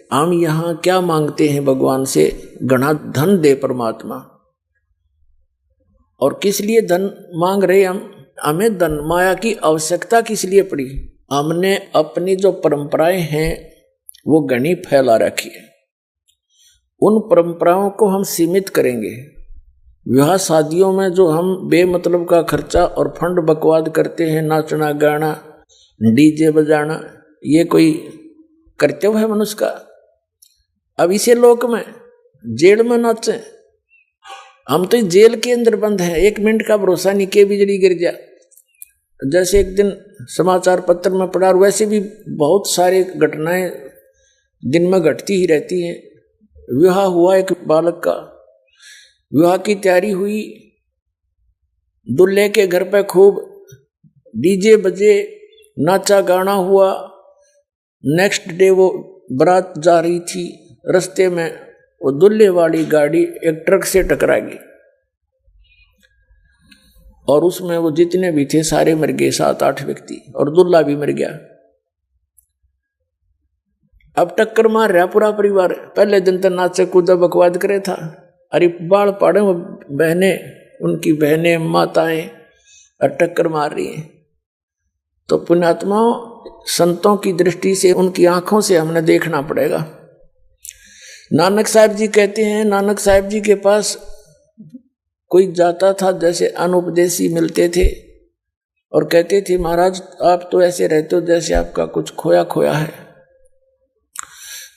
हम यहाँ क्या मांगते हैं भगवान से? घना धन दे परमात्मा। और किस लिए धन मांग रहे हम? हमें धन माया की आवश्यकता किस लिए पड़ी? हमने अपनी जो परंपराएं हैं वो घनी फैला रखी है। उन परंपराओं को हम सीमित करेंगे। विवाह शादियों में जो हम बेमतलब का खर्चा और फंड बकवाद करते हैं, नाचना गाना डीजे बजाना, ये कोई कर्तव्य है मनुष्य का? अब इसे लोक में जेल में नाचे, हम तो जेल के अंदर बंद हैं। 1 मिनट का भरोसा नहीं कि बिजली गिर जा। जैसे एक दिन समाचार पत्र में पढ़ा, वैसे भी बहुत सारी घटनाएं दिन में घटती ही रहती हैं। विवाह हुआ एक बालक का, विवाह की तैयारी हुई, दूल्हे के घर पे खूब डीजे बजे, नाचा गाना हुआ। नेक्स्ट डे वो बारात जा रही थी, रास्ते में वो दूल्हे वाली गाड़ी एक ट्रक से टकरा गई और उसमें वो जितने भी थे सारे मर गए, 7-8 व्यक्ति, और दूल्हा भी मर गया। अब टक्कर मार रहा पूरा परिवार। पहले दिन तक नाचे कूदा बकवाद करे था, अरे बाल पाड़े वो बहनें, उनकी बहनें माताएं और टक्कर मार रही हैं। तो पुण्यात्माओं, संतों की दृष्टि से, उनकी आंखों से हमने देखना पड़ेगा। नानक साहब जी कहते हैं, नानक साहब जी के पास कोई जाता था, जैसे अनुपदेशी मिलते थे और कहते थे, महाराज आप तो ऐसे रहते हो जैसे आपका कुछ खोया खोया है।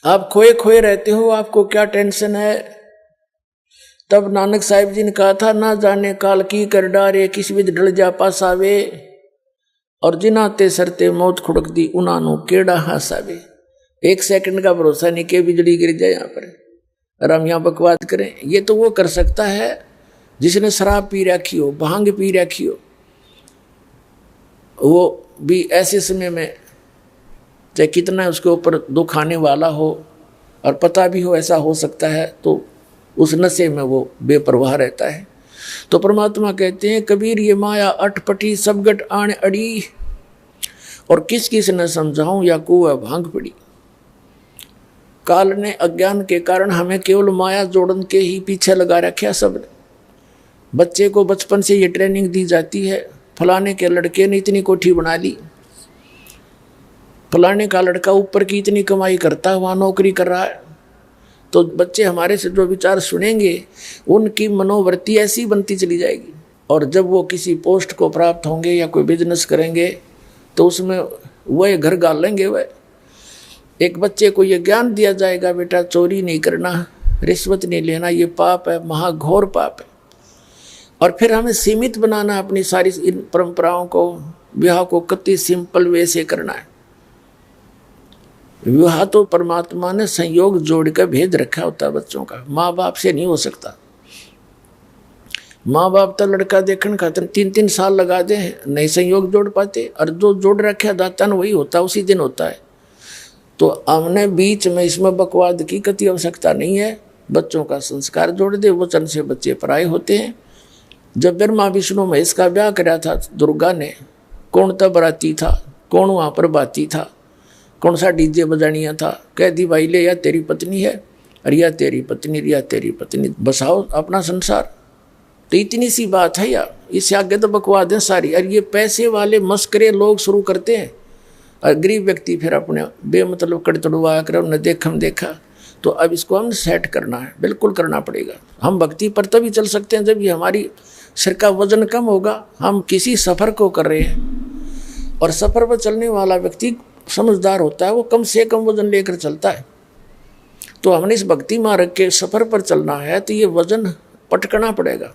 आप खोए खोए रहते हो, आपको क्या टेंशन है? तब नानक साहब जी ने कहा था, ना जाने काल की कर डारे, किस विध ढल जा पास आवे, और जिनाते सरते मौत खुड़क दी, उन्होंने केड़ा हासावे। 1 सेकंड का भरोसा नहीं कि बिजली गिर जाए यहाँ पर और हम यहाँ बकवाद करें। ये तो वो कर सकता है जिसने शराब पी रखी हो, भांग पी रखी हो, वो भी ऐसे समय में, चाहे कितना उसके ऊपर दुख आने वाला हो और पता भी हो ऐसा हो सकता है, तो उस नशे में वो बेपरवाह रहता है। तो परमात्मा कहते हैं, कबीर ये माया अटपटी सब गट आन अड़ी, और किस किस ने समझाऊं या कुआ भांग पड़ी। काल ने अज्ञान के कारण हमें केवल माया जोड़न के ही पीछे लगा रखा सब ने। बच्चे को बचपन से ये ट्रेनिंग दी जाती है, फलाने के लड़के ने इतनी कोठी बना ली, फलाने का लड़का ऊपर की इतनी कमाई करता है, वहाँ नौकरी कर रहा है। तो बच्चे हमारे से जो विचार सुनेंगे, उनकी मनोवृत्ति ऐसी बनती चली जाएगी। और जब वो किसी पोस्ट को प्राप्त होंगे या कोई बिजनेस करेंगे, तो उसमें वह घर गाल लेंगे। वह एक बच्चे को ये ज्ञान दिया जाएगा, बेटा चोरी नहीं करना, रिश्वत नहीं लेना, ये पाप है, महाघोर पाप है। और फिर हमें सीमित बनाना अपनी सारी इन परंपराओं को, विवाह को कितनी सिंपल वे से करना है। विवाह तो परमात्मा ने संयोग जोड़ कर भेज रखा होता है बच्चों का, माँ बाप से नहीं हो सकता। माँ बाप तो लड़का देखने खातिर 3-3 साल लगा दे, नहीं संयोग जोड़ पाते, और जो जोड़ रखा दाता वही होता, उसी दिन होता है। तो हमने बीच में इसमें बकवाद की कति आवश्यकता नहीं है। बच्चों का संस्कार जोड़ दे, वचन से बच्चे पराये होते हैं। जब ब्रह्मा विष्णु महेश का ब्याह कराया था दुर्गा ने, कौन तब बराती था, कौन वहाँ पर बाती था, कौन सा डीजे बजानिया था? कह दी भाई ले, या तेरी पत्नी है, रिया तेरी पत्नी, रिया तेरी पत्नी, बसाओ अपना संसार। तो इतनी सी बात है यार, इससे आगे तो बकवाद है सारी। और ये पैसे वाले मस्करे लोग शुरू करते हैं, और गरीब व्यक्ति फिर अपने बेमतलब कड़ तड़वा कर उन्हें देखा। तो अब इसको हम सेट करना है, बिल्कुल करना पड़ेगा। हम भक्ति पर तभी चल सकते हैं जब ये हमारी सिर का वजन कम होगा। हम किसी सफ़र को कर रहे हैं, और सफ़र पर चलने वाला व्यक्ति समझदार होता है, वो कम से कम वजन लेकर चलता है। तो हमने इस भक्ति मार्ग के सफ़र पर चलना है, तो ये वजन पटकना पड़ेगा।